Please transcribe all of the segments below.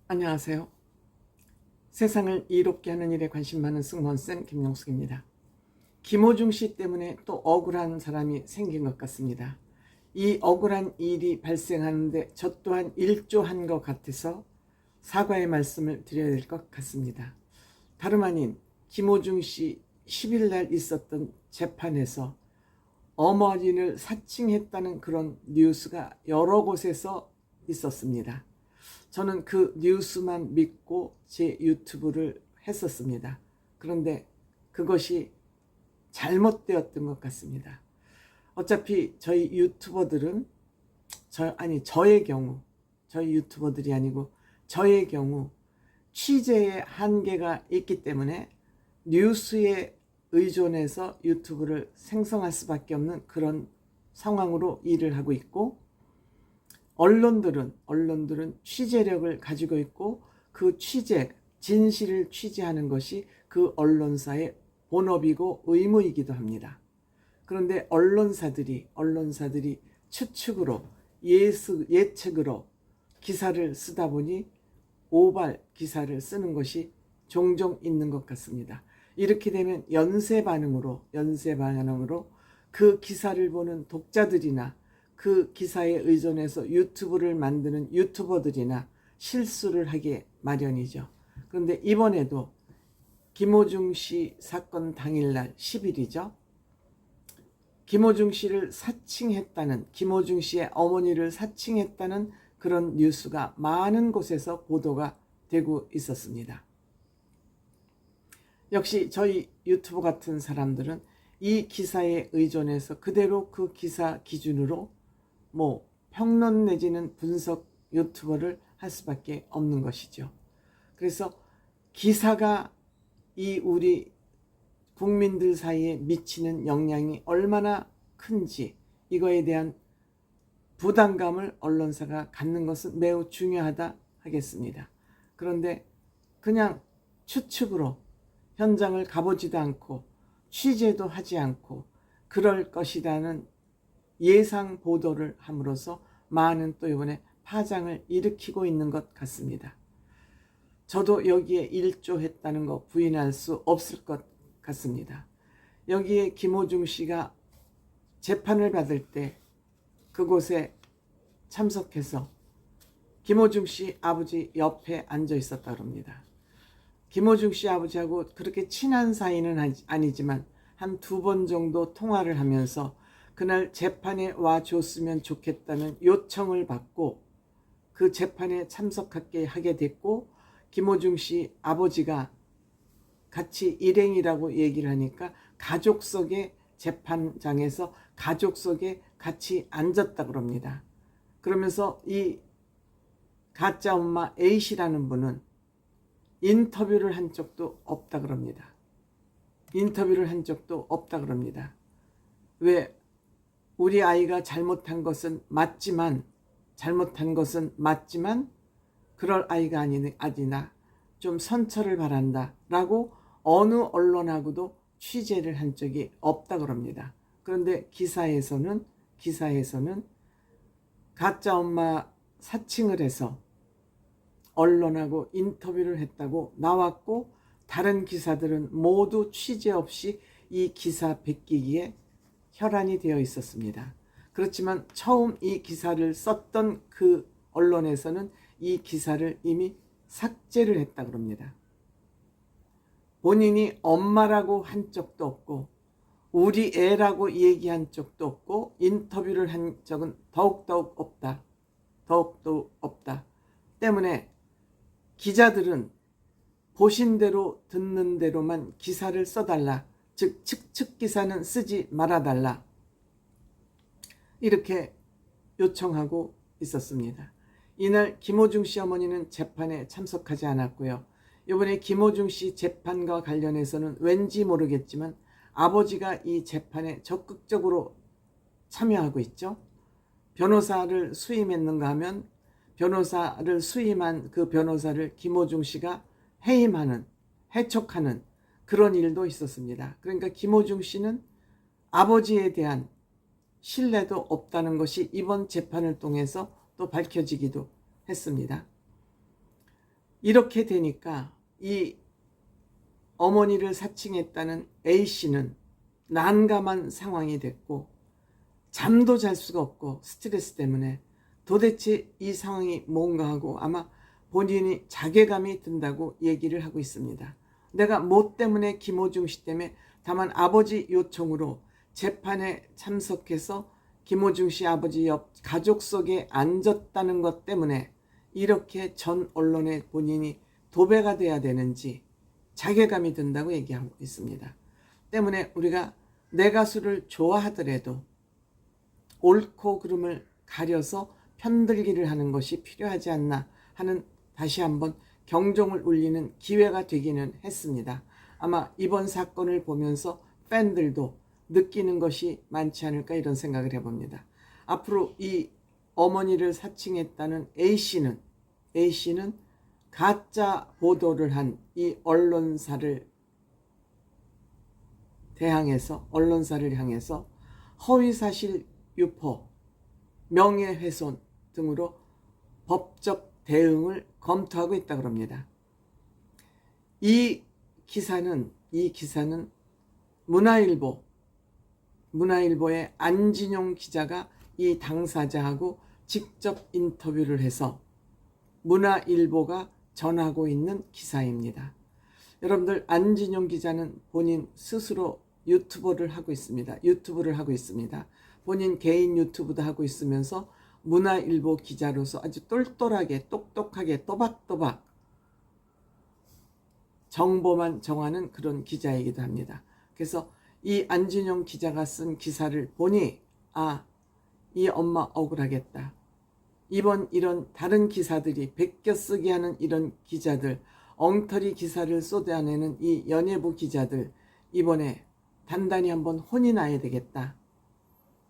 안녕하세요. 세상을 이롭게 하는 일에 관심 많은 승무원쌤 김용숙입니다. 김호중 씨 때문에 또 억울한 사람이 생긴 것 같습니다. 이 억울한 일이 발생하는데 저 또한 일조한 것 같아서 사과의 말씀을 드려야 될 것 같습니다. 다름 아닌 김호중 씨 10일 날 있었던 재판에서 어머니를 사칭했다는 그런 뉴스가 여러 곳에서 있었습니다. 저는 그 뉴스만 믿고 제 유튜브를 했었습니다. 그런데 그것이 잘못되었던 것 같습니다. 어차피 저희 유튜버들은 저의 경우, 저희 유튜버들이 아니고 저의 경우 취재의 한계가 있기 때문에 뉴스에 의존해서 유튜브를 생성할 수밖에 없는 그런 상황으로 일을 하고 있고, 언론들은 취재력을 가지고 있고 그 진실을 취재하는 것이 그 언론사의 본업이고 의무이기도 합니다. 그런데 언론사들이 추측으로 예측으로 기사를 쓰다 보니 오발 기사를 쓰는 것이 종종 있는 것 같습니다. 이렇게 되면 연쇄 반응으로 그 기사를 보는 독자들이나 그 기사에 의존해서 유튜브를 만드는 유튜버들이나 실수를 하게 마련이죠. 그런데 이번에도 김호중 씨 사건 당일날 10일이죠. 김호중 씨를 사칭했다는, 김호중 씨의 어머니를 사칭했다는 그런 뉴스가 많은 곳에서 보도가 되고 있었습니다. 역시 저희 유튜브 같은 사람들은 이 기사에 의존해서 그대로 그 기사 기준으로 평론 내지는 분석 유튜버를 할 수밖에 없는 것이죠. 그래서 기사가 이 우리 국민들 사이에 미치는 영향이 얼마나 큰지, 이거에 대한 부담감을 언론사가 갖는 것은 매우 중요하다 하겠습니다. 그런데 그냥 추측으로 현장을 가보지도 않고 취재도 하지 않고 그럴 것이라는 예상 보도를 함으로써 많은 또 이번에 파장을 일으키고 있는 것 같습니다. 저도 여기에 일조했다는 거 부인할 수 없을 것 같습니다. 여기에 김호중 씨가 재판을 받을 때 그곳에 참석해서 김호중 씨 아버지 옆에 앉아 있었다고 합니다. 김호중 씨 아버지하고 그렇게 친한 사이는 아니지만 한 2번 정도 통화를 하면서 그날 재판에 와줬으면 좋겠다는 요청을 받고 그 재판에 참석하게 됐고, 김호중 씨 아버지가 같이 일행이라고 얘기를 하니까 가족석에, 재판장에서 가족석에 같이 앉았다고 합니다. 그러면서 이 가짜 엄마 A씨라는 분은 인터뷰를 한 적도 없다 그럽니다. 왜? 우리 아이가 잘못한 것은 맞지만 그럴 아이가 아니나 좀 선처를 바란다 라고 어느 언론하고도 취재를 한 적이 없다 그럽니다. 그런데 기사에서는 가짜 엄마 사칭을 해서 언론하고 인터뷰를 했다고 나왔고, 다른 기사들은 모두 취재 없이 이 기사 베끼기에 혈안이 되어 있었습니다. 그렇지만 처음 이 기사를 썼던 그 언론에서는 이 기사를 이미 삭제를 했다고 합니다. 본인이 엄마라고 한 적도 없고 우리 애라고 얘기한 적도 없고 인터뷰를 한 적은 더욱더욱 없다. 때문에 기자들은 보신 대로 듣는 대로만 기사를 써달라, 즉 측 기사는 쓰지 말아달라, 이렇게 요청하고 있었습니다. 이날 김호중 씨 어머니는 재판에 참석하지 않았고요. 이번에 김호중 씨 재판과 관련해서는 왠지 모르겠지만 아버지가 이 재판에 적극적으로 참여하고 있죠. 변호사를 수임했는가 하면 변호사를 수임한 그 변호사를 김호중 씨가 해촉하는 그런 일도 있었습니다. 그러니까 김호중 씨는 아버지에 대한 신뢰도 없다는 것이 이번 재판을 통해서 또 밝혀지기도 했습니다. 이렇게 되니까 이 어머니를 사칭했다는 A씨는 난감한 상황이 됐고 잠도 잘 수가 없고 스트레스 때문에 도대체 이 상황이 뭔가 하고 아마 본인이 자괴감이 든다고 얘기를 하고 있습니다. 내가 뭐 때문에 김호중 씨 때문에 다만 아버지 요청으로 재판에 참석해서 김호중 씨 아버지 옆 가족 속에 앉았다는 것 때문에 이렇게 전 언론에 본인이 도배가 돼야 되는지 자괴감이 든다고 얘기하고 있습니다. 때문에 우리가 내 가수를 좋아하더라도 옳고 그름을 가려서 편들기를 하는 것이 필요하지 않나 하는 다시 한번 경종을 울리는 기회가 되기는 했습니다. 아마 이번 사건을 보면서 팬들도 느끼는 것이 많지 않을까 이런 생각을 해봅니다. 앞으로 이 어머니를 사칭했다는 A씨는 가짜 보도를 한 이 언론사를 향해서 허위사실 유포, 명예훼손 등으로 법적 대응을 검토하고 있다고 합니다. 이 기사는 문화일보의 안진용 기자가 이 당사자하고 직접 인터뷰를 해서 문화일보가 전하고 있는 기사입니다. 여러분들, 안진용 기자는 본인 스스로 유튜브를 하고 있습니다. 본인 개인 유튜브도 하고 있으면서 문화일보 기자로서 아주 똘똘하게 똑똑하게 또박또박 정보만 정하는 그런 기자이기도 합니다. 그래서 이 안진용 기자가 쓴 기사를 보니 이 엄마 억울하겠다. 이번 이런 다른 기사들이 베껴쓰기 하는 이런 기자들, 엉터리 기사를 쏟아내는 이 연예부 기자들, 이번에 단단히 한번 혼이 나야 되겠다.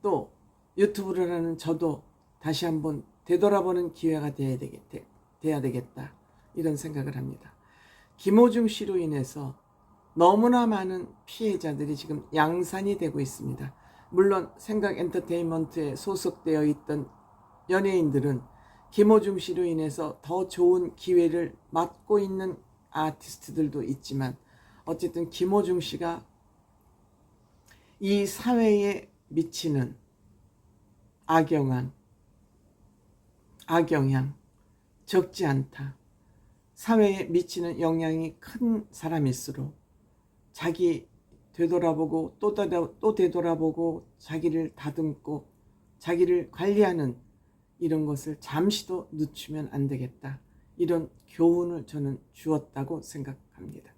또 유튜브를 하는 저도 다시 한번 되돌아보는 기회가 돼야 되겠다. 이런 생각을 합니다. 김호중 씨로 인해서 너무나 많은 피해자들이 지금 양산이 되고 있습니다. 물론 생각 엔터테인먼트에 소속되어 있던 연예인들은 김호중 씨로 인해서 더 좋은 기회를 맞고 있는 아티스트들도 있지만 어쨌든 김호중 씨가 이 사회에 미치는 악영향 적지 않다. 사회에 미치는 영향이 큰 사람일수록 자기 되돌아보고 또 되돌아보고 자기를 다듬고 자기를 관리하는 이런 것을 잠시도 늦추면 안 되겠다. 이런 교훈을 저는 주었다고 생각합니다.